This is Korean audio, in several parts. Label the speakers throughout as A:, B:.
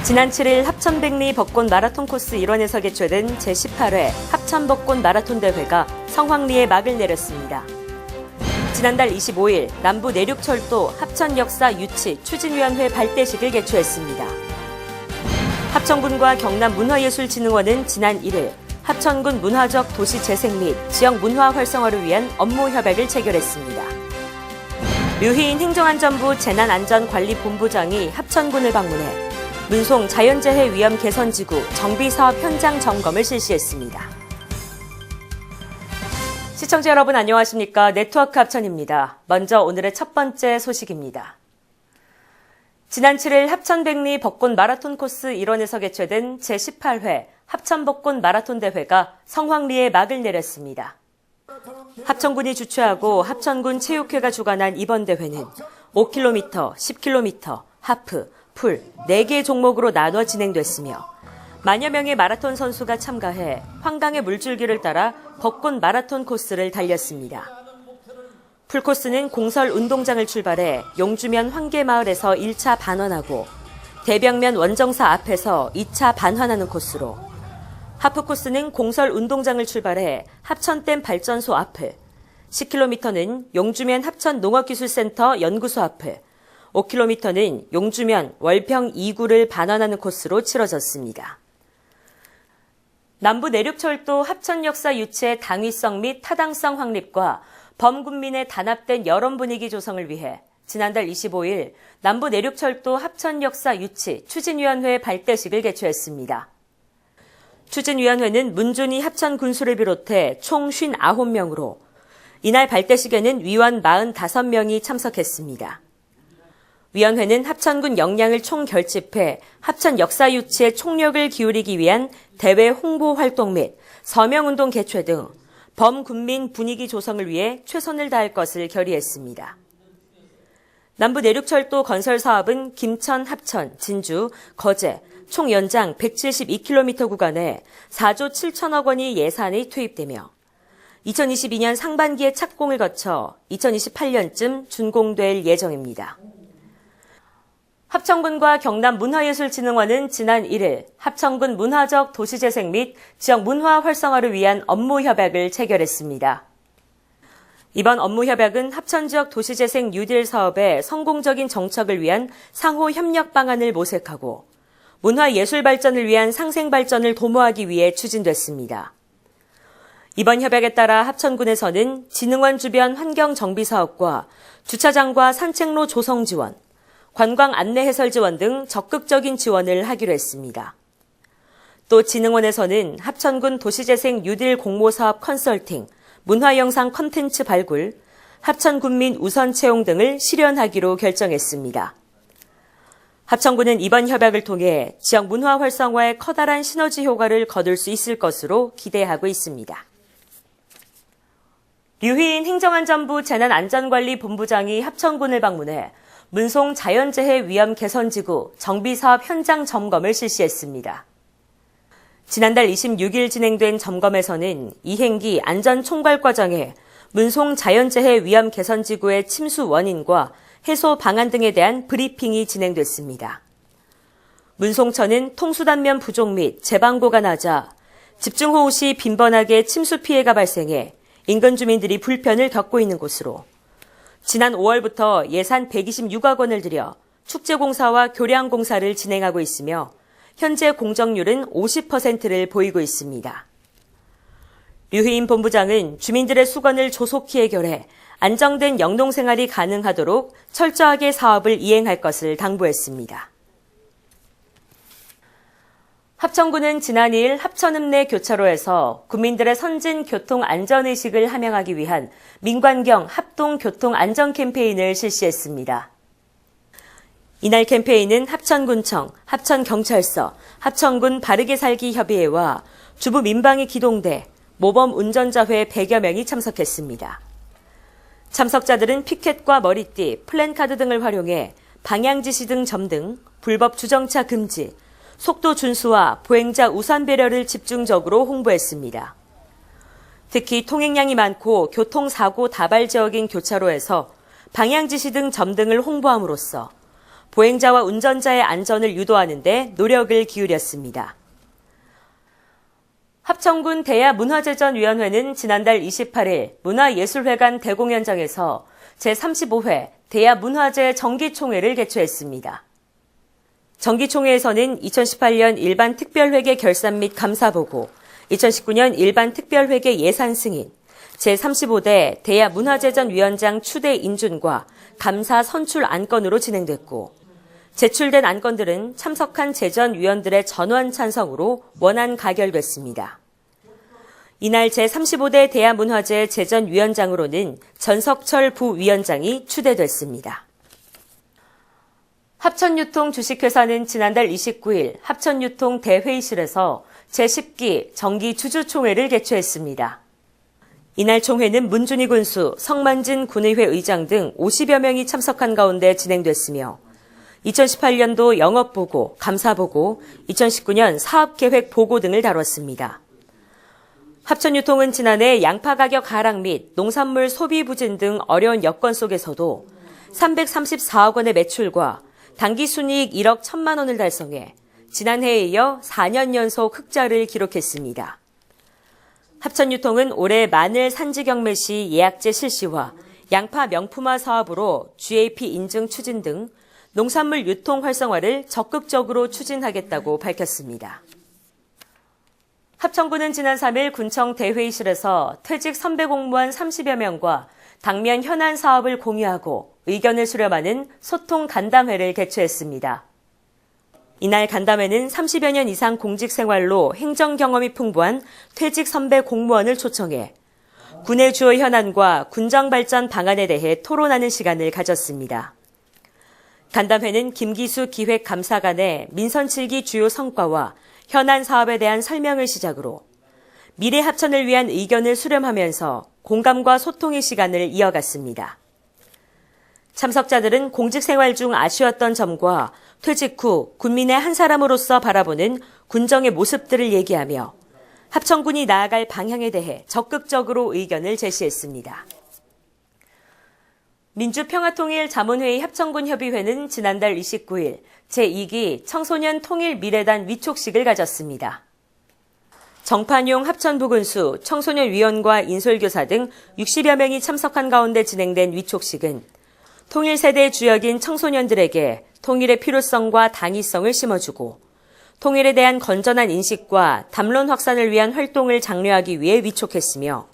A: 지난 7일 합천백리 벚꽃 마라톤 코스 일원에서 개최된 제18회 합천벚꽃 마라톤 대회가 성황리에 막을 내렸습니다. 지난달 25일 남부 내륙철도 합천역사 유치 추진위원회 발대식을 개최했습니다. 합천군과 경남문화예술진흥원은 지난 1일 합천군 문화적 도시 재생 및 지역 문화 활성화를 위한 업무 협약을 체결했습니다. 류희인 행정안전부 재난안전관리본부장이 합천군을 방문해 문송 자연재해 위험 개선지구 정비사업 현장 점검을 실시했습니다. 시청자 여러분 안녕하십니까? 네트워크 합천입니다. 먼저 오늘의 첫 번째 소식입니다. 지난 7일 합천백리 벚꽃 마라톤 코스 일원에서 개최된 제18회 합천벚꽃 마라톤 대회가 성황리에 막을 내렸습니다. 합천군이 주최하고 합천군 체육회가 주관한 이번 대회는 5km, 10km, 하프, 풀 4개의 종목으로 나눠 진행됐으며 만여 명의 마라톤 선수가 참가해 황강의 물줄기를 따라 벚꽃 마라톤 코스를 달렸습니다. 풀코스는 공설 운동장을 출발해 용주면 황계마을에서 1차 반환하고 대병면 원정사 앞에서 2차 반환하는 코스로 하프코스는 공설 운동장을 출발해 합천댐 발전소 앞을 10km는 용주면 합천농업기술센터 연구소 앞을 5km는 용주면 월평 2구를 반환하는 코스로 치러졌습니다. 남부 내륙철도 합천역사 유치의 당위성 및 타당성 확립과 범군민의 단합된 여론 분위기 조성을 위해 지난달 25일 남부 내륙철도 합천역사 유치 추진위원회 발대식을 개최했습니다. 추진위원회는 문준희 합천군수를 비롯해 총 59명으로 이날 발대식에는 위원 45명이 참석했습니다. 위원회는 합천군 역량을 총결집해 합천 역사 유치에 총력을 기울이기 위한 대외 홍보 활동 및 서명운동 개최 등 범군민 분위기 조성을 위해 최선을 다할 것을 결의했습니다. 남부 내륙철도 건설 사업은 김천, 합천, 진주, 거제 총 연장 172km 구간에 4조 7천억 원이 예산이 투입되며 2022년 상반기에 착공을 거쳐 2028년쯤 준공될 예정입니다. 합천군과 경남문화예술진흥원은 지난 1일 합천군 문화적 도시재생 및 지역 문화 활성화를 위한 업무 협약을 체결했습니다. 이번 업무 협약은 합천지역 도시재생 뉴딜 사업의 성공적인 정착을 위한 상호 협력 방안을 모색하고 문화예술 발전을 위한 상생 발전을 도모하기 위해 추진됐습니다. 이번 협약에 따라 합천군에서는 진흥원 주변 환경 정비 사업과 주차장과 산책로 조성 지원, 관광 안내 해설 지원 등 적극적인 지원을 하기로 했습니다. 또 진흥원에서는 합천군 도시재생 뉴딜 공모사업 컨설팅, 문화영상 콘텐츠 발굴, 합천군민 우선 채용 등을 실현하기로 결정했습니다. 합천군은 이번 협약을 통해 지역 문화 활성화에 커다란 시너지 효과를 거둘 수 있을 것으로 기대하고 있습니다. 류희인 행정안전부 재난안전관리본부장이 합천군을 방문해 문송 자연재해 위험 개선지구 정비사업 현장 점검을 실시했습니다. 지난달 26일 진행된 점검에서는 이행기 안전총괄 과정에 문송 자연재해 위험 개선지구의 침수 원인과 해소 방안 등에 대한 브리핑이 진행됐습니다. 문송처는 통수단면 부족 및 제방고가 낮아 집중호우 시 빈번하게 침수 피해가 발생해 인근 주민들이 불편을 겪고 있는 곳으로 지난 5월부터 예산 126억 원을 들여 축제공사와 교량공사를 진행하고 있으며 현재 공정률은 50%를 보이고 있습니다. 류희인 본부장은 주민들의 수건을 조속히 해결해 안정된 영농생활이 가능하도록 철저하게 사업을 이행할 것을 당부했습니다. 합천군은 지난 2일 합천읍내 교차로에서 국민들의 선진 교통 안전의식을 함양하기 위한 민관경 합동 교통 안전 캠페인을 실시했습니다. 이날 캠페인은 합천군청, 합천경찰서, 합천군 바르게 살기 협의회와 주부 민방위 기동대, 모범 운전자회 100여 명이 참석했습니다. 참석자들은 피켓과 머리띠, 플랜카드 등을 활용해 방향지시 등 점등, 불법 주정차 금지, 속도 준수와 보행자 우선 배려를 집중적으로 홍보했습니다. 특히 통행량이 많고 교통사고 다발 지역인 교차로에서 방향지시 등 점등을 홍보함으로써 보행자와 운전자의 안전을 유도하는 데 노력을 기울였습니다. 합천군 대야문화재전위원회는 지난달 28일 문화예술회관 대공연장에서 제35회 대야문화재 정기총회를 개최했습니다. 정기총회에서는 2018년 일반 특별회계 결산 및 감사보고, 2019년 일반 특별회계 예산 승인, 제35대 대야문화재전위원장 추대 인준과 감사 선출 안건으로 진행됐고, 제출된 안건들은 참석한 재전위원들의 전원 찬성으로 원안 가결됐습니다. 이날 제35대 대야문화재 재전위원장으로는 전석철 부위원장이 추대됐습니다. 합천유통 주식회사는 지난달 29일 합천유통 대회의실에서 제10기 정기 주주총회를 개최했습니다. 이날 총회는 문준희 군수, 성만진 군의회 의장 등 50여 명이 참석한 가운데 진행됐으며 2018년도 영업보고, 감사보고, 2019년 사업계획 보고 등을 다뤘습니다. 합천유통은 지난해 양파 가격 하락 및 농산물 소비 부진 등 어려운 여건 속에서도 334억 원의 매출과 당기순이익 1억 1천만 원을 달성해 지난해에 이어 4년 연속 흑자를 기록했습니다. 합천유통은 올해 마늘 산지 경매 시 예약제 실시와 양파 명품화 사업으로 GAP 인증 추진 등 농산물 유통 활성화를 적극적으로 추진하겠다고 밝혔습니다. 합천군은 지난 3일 군청 대회의실에서 퇴직 선배 공무원 30여 명과 당면 현안 사업을 공유하고 의견을 수렴하는 소통 간담회를 개최했습니다. 이날 간담회는 30여 년 이상 공직 생활로 행정 경험이 풍부한 퇴직 선배 공무원을 초청해 군의 주요 현안과 군정 발전 방안에 대해 토론하는 시간을 가졌습니다. 간담회는 김기수 기획감사관의 민선 7기 주요 성과와 현안 사업에 대한 설명을 시작으로 미래 합천을 위한 의견을 수렴하면서 공감과 소통의 시간을 이어갔습니다. 참석자들은 공직 생활 중 아쉬웠던 점과 퇴직 후 군민의 한 사람으로서 바라보는 군정의 모습들을 얘기하며 합천군이 나아갈 방향에 대해 적극적으로 의견을 제시했습니다. 민주평화통일자문회의 합천군 협의회는 지난달 29일 제2기 청소년 통일미래단 위촉식을 가졌습니다. 정판용 합천부군수 청소년위원과 인솔교사 등 60여 명이 참석한 가운데 진행된 위촉식은 통일세대의 주역인 청소년들에게 통일의 필요성과 당위성을 심어주고 통일에 대한 건전한 인식과 담론 확산을 위한 활동을 장려하기 위해 위촉했으며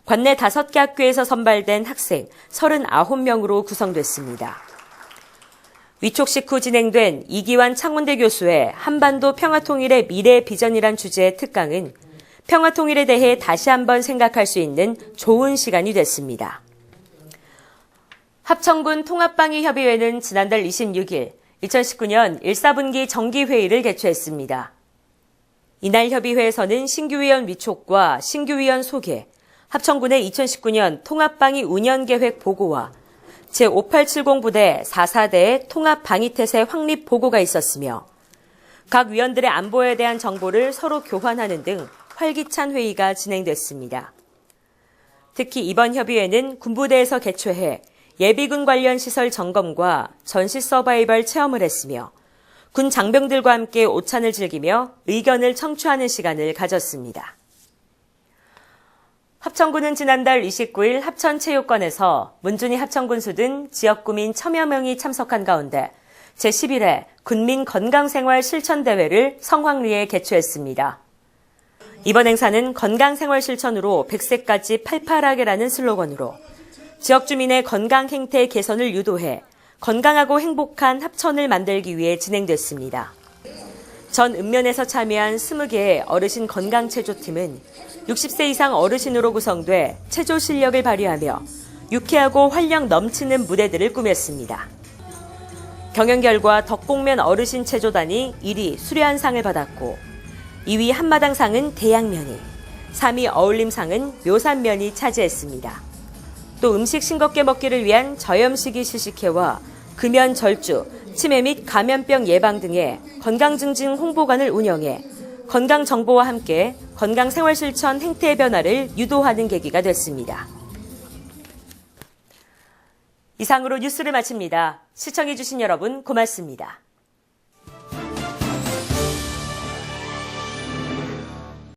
A: 관내 5개 학교에서 선발된 학생 39명으로 구성됐습니다. 위촉식 후 진행된 이기환 창원대 교수의 한반도 평화통일의 미래 비전이란 주제의 특강은 평화통일에 대해 다시 한번 생각할 수 있는 좋은 시간이 됐습니다. 합천군 통합방위협의회는 지난달 26일 2019년 1사분기 정기회의를 개최했습니다. 이날 협의회에서는 신규위원 위촉과 신규위원 소개, 합천군의 2019년 통합방위 운영계획 보고와 제5870부대 4사대의 통합방위태세 확립 보고가 있었으며 각 위원들의 안보에 대한 정보를 서로 교환하는 등 활기찬 회의가 진행됐습니다. 특히 이번 협의회는 군부대에서 개최해 예비군 관련 시설 점검과 전시 서바이벌 체험을 했으며 군 장병들과 함께 오찬을 즐기며 의견을 청취하는 시간을 가졌습니다. 합천군은 지난달 29일 합천체육관에서 문준희 합천군수 등 지역구민 1000여 명이 참석한 가운데 제11회 군민건강생활 실천대회를 성황리에 개최했습니다. 이번 행사는 건강생활 실천으로 100세까지 팔팔하게라는 슬로건으로 지역 주민의 건강 행태 개선을 유도해 건강하고 행복한 합천을 만들기 위해 진행됐습니다. 전 읍면에서 참여한 20개의 어르신 건강체조팀은 60세 이상 어르신으로 구성돼 체조 실력을 발휘하며 유쾌하고 활력 넘치는 무대들을 꾸몄습니다. 경연 결과 덕곡면 어르신 체조단이 1위 수려한상을 받았고 2위 한마당상은 대양면이, 3위 어울림상은 묘산면이 차지했습니다. 또 음식 싱겁게 먹기를 위한 저염식이 시식회와 금연 절주, 치매 및 감염병 예방 등의 건강증진 홍보관을 운영해 건강정보와 함께 건강생활실천 행태의 변화를 유도하는 계기가 됐습니다. 이상으로 뉴스를 마칩니다. 시청해주신 여러분 고맙습니다.